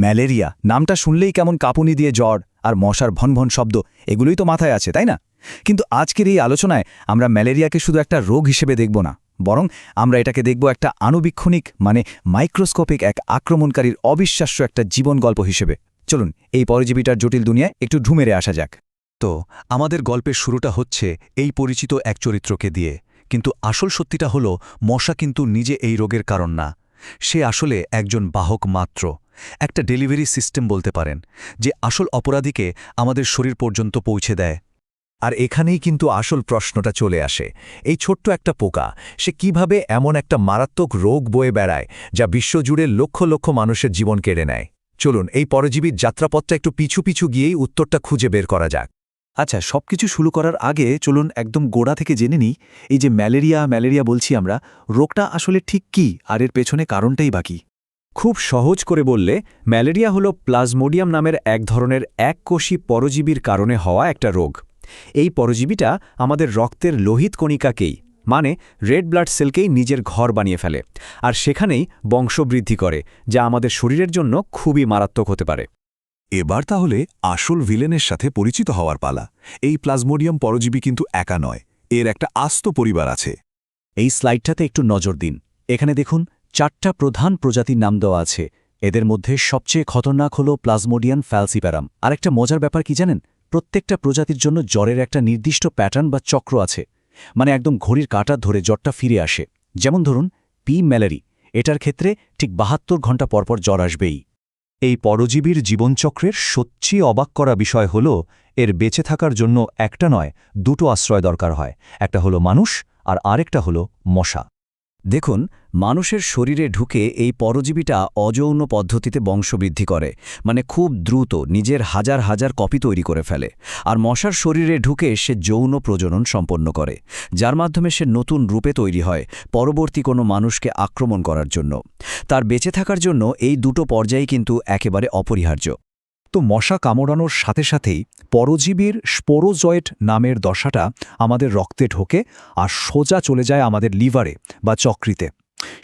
Malaria নামটা শুনলেই কেমন কাঁপুনি দিয়ে জ্বর আর মশার ভনভন শব্দ এগুলোই তো মাথায় আছে, তাই না? কিন্তু আজকের এই আলোচনায় আমরা ম্যালেরিয়াকে শুধু একটা রোগ হিসেবে দেখব না, বরং আমরা এটাকে দেখব একটা আণুবীক্ষণিক মাইক্রোস্কোপিক এক আক্রমণকারীর অবিশ্বাস্য একটা জীবন গল্প হিসেবে। চলুন এই পরজীবীটার জটিল দুনিয়ায় একটু ঢুমেরে আসা যাক। তো আমাদের গল্পের শুরুটা হচ্ছে এই পরিচিত এক চরিত্রকে দিয়ে, কিন্তু আসল সত্যিটা হলো মশা কিন্তু নিজে এই রোগের কারণ না। সে আসলে একজন বাহক মাত্র, একটা ডেলিভারি সিস্টেম বলতে পারেন, যে আসল অপরাধীকে আমাদের শরীর পর্যন্ত পৌঁছে দেয়। আর এখানেই কিন্তু আসল প্রশ্নটা চলে আসে, এই ছোট্ট একটা পোকা সে কিভাবে এমন একটা মারাত্মক রোগ বয়ে বেড়ায় যা বিশ্বজুড়ে লক্ষ লক্ষ মানুষের জীবন কেড়ে নেয়। চলুন এই পরজীবীর যাত্রাপথটা একটু পিছু পিছু গিয়েই উত্তরটা খুঁজে বের করা যাক। আচ্ছা, সবকিছু শুরু করার আগে চলুন একদম গোড়া থেকে জেনে নিই, এই যে ম্যালেরিয়া বলছি আমরা, রোগটা আসলে ঠিক কি আর এর পেছনে কারণটাই বাকি। খুব সহজ করে বললে ম্যালেরিয়া হলো প্লাজমোডিয়াম নামের এক ধরনের এককোষী পরজীবীর কারণে হওয়া একটা রোগ। এই পরজীবীটা আমাদের রক্তের লোহিত কণিকাকেই রেড ব্লাড সেলকেই নিজের ঘর বানিয়ে ফেলে, আর সেখানেই বংশবৃদ্ধি করে, যা আমাদের শরীরের জন্য খুবই মারাত্মক হতে পারে। এবার তাহলে আসল ভিলেনের সাথে পরিচিত হওয়ার পালা। এই প্লাজমোডিয়াম পরজীবী কিন্তু একা নয়, এর একটা আস্ত পরিবার আছে। এই স্লাইডটাতে একটু নজর দিন। এখানে দেখুন 4টা প্রধান প্রজাতির নাম দেওয়া আছে। এদের মধ্যে সবচেয়ে খতরনাক হল প্লাজমোডিয়াম ফ্যালসিপ্যারাম। আর একটা মজার ব্যাপার কি জানেন, প্রত্যেকটা প্রজাতির জন্য জ্বরের একটা নির্দিষ্ট প্যাটার্ন বা চক্র আছে, একদম ঘড়ির কাঁটা ধরে জ্বরটা ফিরে আসে। যেমন ধরুন পি ম্যালেরি, এটার ক্ষেত্রে ঠিক 72 ঘণ্টা পরপর জ্বর আসবেই। এই পরজীবীর জীবনচক্রের সবচেয়ে অবাক করা বিষয় হল এর বেঁচে থাকার জন্য একটা নয়, দুটো আশ্রয় দরকার হয়। একটা হলো মানুষ আর আরেকটা হলো মশা। দেখুন, মানুষের শরীরে ঢুকে এই পরজীবীটা অযৌন পদ্ধতিতে বংশবৃদ্ধি করে, খুব দ্রুত নিজের হাজার হাজার কপি তৈরি করে ফেলে। আর মশার শরীরে ঢুকে সে যৌন প্রজনন সম্পন্ন করে, যার মাধ্যমে সে নতুন রূপে তৈরি হয় পরবর্তী কোনো মানুষকে আক্রমণ করার জন্য। তার বেঁচে থাকার জন্য এই দুটো পর্যায়ই কিন্তু একেবারে অপরিহার্য। তো মশা কামড়ানোর সাথে সাথেই পরজীবীর স্পোরোজয়েট নামের দশাটা আমাদের রক্তে ঢোকে আর সোজা চলে যায় আমাদের লিভারে বা যকৃতে।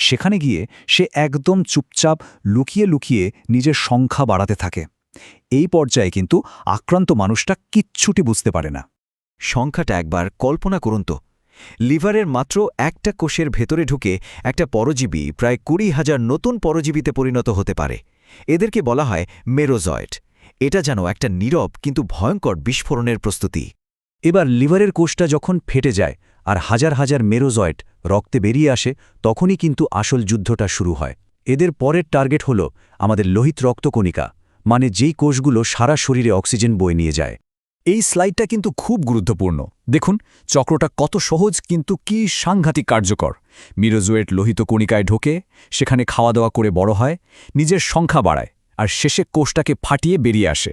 সেখানে গিয়ে সে একদম চুপচাপ লুকিয়ে লুকিয়ে নিজের সংখ্যা বাড়াতে থাকে। এই পর্যায়ে কিন্তু আক্রান্ত মানুষটা কিচ্ছুটি বুঝতে পারে না। সংখ্যাটা একবার কল্পনা করুন তো, লিভারের মাত্র একটা কোষের ভেতরে ঢুকে একটা পরজীবী প্রায় 20,000 নতুন পরজীবীতে পরিণত হতে পারে। এদেরকে বলা হয় মেরোজয়েট। এটা যেন একটা নীরব কিন্তু ভয়ঙ্কর বিস্ফোরণের প্রস্তুতি। এবার লিভারের কোষটা যখন ফেটে যায় আর হাজার হাজার মেরোজয়েট রক্তে বেরিয়ে আসে, তখনই কিন্তু আসল যুদ্ধটা শুরু হয়। এদের পরের টার্গেট হল আমাদের লোহিত রক্তকণিকা, যেই কোষগুলো সারা শরীরে অক্সিজেন বয়ে নিয়ে যায়। এই স্লাইডটা কিন্তু খুব গুরুত্বপূর্ণ। দেখুন চক্রটা কত সহজ কিন্তু কি সাংঘাতিক কার্যকর। মেরোজয়েট লোহিত কণিকায় ঢোকে, সেখানে খাওয়া দাওয়া করে বড় হয়, নিজের সংখ্যা বাড়ায়, আর শেষে কোষটাকে ফাটিয়ে বেরিয়ে আসে।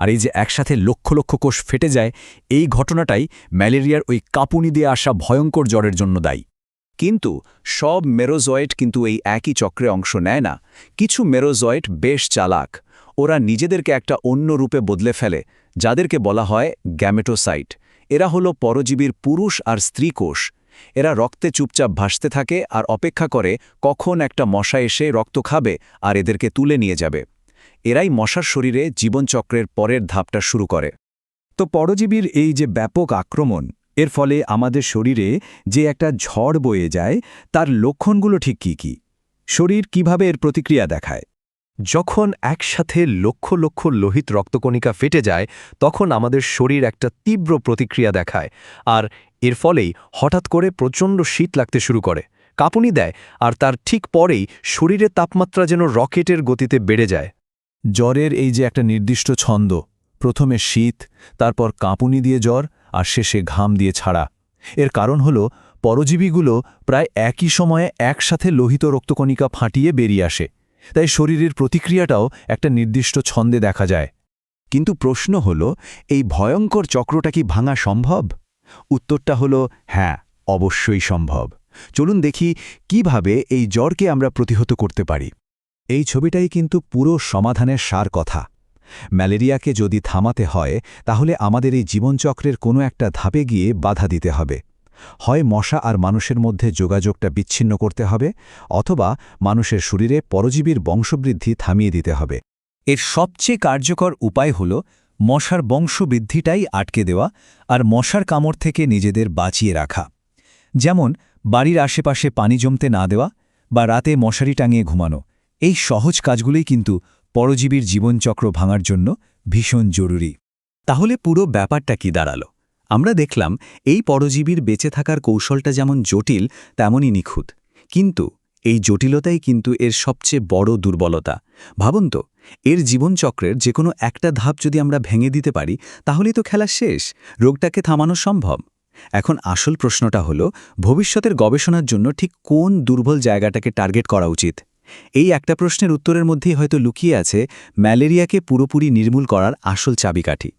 আর এই যে একসাথে লক্ষ লক্ষ কোষ ফেটে যায়, এই ঘটনাটাই ম্যালেরিয়ার ওই কাঁপুনি দিয়ে আসা ভয়ঙ্কর জ্বরের জন্য দায়ী। কিন্তু সব মেরোজয়েট কিন্তু এই একই চক্রে অংশ নেয় না। কিছু মেরোজয়েট বেশ চালাক, ওরা নিজেদেরকে একটা অন্য রূপে বদলে ফেলে, যাদেরকে বলা হয় গ্যামেটোসাইট। এরা হলো পরজীবীর পুরুষ আর স্ত্রী কোষ। এরা রক্তে চুপচাপ ভাসতে থাকে আর অপেক্ষা করে কখন একটা মশা এসে রক্ত খাবে আর এদেরকে তুলে নিয়ে যাবে। এরাই মশার শরীরে জীবনচক্রের পরের ধাপটা শুরু করে। তো পরজীবীর এই যে ব্যাপক আক্রমণ, এর ফলে আমাদের শরীরে যে একটা ঝড় বয়ে যায়, তার লক্ষণগুলো ঠিক কী কী? শরীর কিভাবে এর প্রতিক্রিয়া দেখায়? যখন একসাথে লক্ষ লক্ষ লোহিত রক্তকণিকা ফেটে যায়, তখন আমাদের শরীর একটা তীব্র প্রতিক্রিয়া দেখায়, আর এর ফলেই হঠাৎ করে প্রচণ্ড শীত লাগতে শুরু করে, কাঁপুনি দেয়, আর তার ঠিক পরেই শরীরের তাপমাত্রা যেন রকেটের গতিতে বেড়ে যায়। জ্বরের এই যে একটা নির্দিষ্ট ছন্দ, প্রথমে শীত, তারপর কাঁপুনি দিয়ে জ্বর, আর শেষে ঘাম দিয়ে ছাড়া। এর কারণ হল পরজীবীগুলো প্রায় একই সময়ে একসাথে লোহিত রক্তকণিকা ফাটিয়ে বেরিয়ে আসে, তাই শরীরের প্রতিক্রিয়াটাও একটা নির্দিষ্ট ছন্দে দেখা যায়। কিন্তু প্রশ্ন হল, এই ভয়ঙ্কর চক্রটা কি ভাঙা সম্ভব? উত্তরটা হল হ্যাঁ, অবশ্যই সম্ভব। চলুন দেখি কিভাবে এই জ্বরকে আমরা প্রতিহত করতে পারি। এই ছবিটাই কিন্তু পুরো সমাধানের সার কথা। ম্যালেরিয়াকে যদি থামাতে হয়, তাহলে আমাদের এই জীবনচক্রের কোনো একটা ধাপে গিয়ে বাধা দিতে হবে। হয় মশা আর মানুষের মধ্যে যোগাযোগটা বিচ্ছিন্ন করতে হবে, অথবা মানুষের শরীরে পরজীবীর বংশবৃদ্ধি থামিয়ে দিতে হবে। এর সবচেয়ে কার্যকর উপায় হল মশার বংশবৃদ্ধিটাই আটকে দেওয়া আর মশার কামড় থেকে নিজেদের বাঁচিয়ে রাখা। যেমন বাড়ির আশেপাশে পানি জমতে না দেওয়া বা রাতে মশারি টাঙিয়ে ঘুমানো। এই সহজ কাজগুলোই কিন্তু পরজীবীর জীবনচক্র ভাঙার জন্য ভীষণ জরুরি। তাহলে পুরো ব্যাপারটা কি দাঁড়ালো? আমরা দেখলাম এই পরজীবীর বেঁচে থাকার কৌশলটা যেমন জটিল তেমনই নিখুঁত, কিন্তু এই জটিলতাই কিন্তু এর সবচেয়ে বড় দুর্বলতা। ভাবুন তো, এর জীবনচক্রের যে কোনো একটা ধাপ যদি আমরা ভেঙে দিতে পারি, তাহলেই তো খেলা শেষ, রোগটাকে থামানো সম্ভব। এখন আসল প্রশ্নটা হলো, ভবিষ্যতের গবেষণার জন্য ঠিক কোন দুর্বল জায়গাটাকে টার্গেট করা উচিত? এই একটা প্রশ্নের উত্তরের মধ্যেই হয়তো লুকিয়ে আছে ম্যালেরিয়াকে পুরোপুরি নির্মূল করার আসল চাবিকাঠি।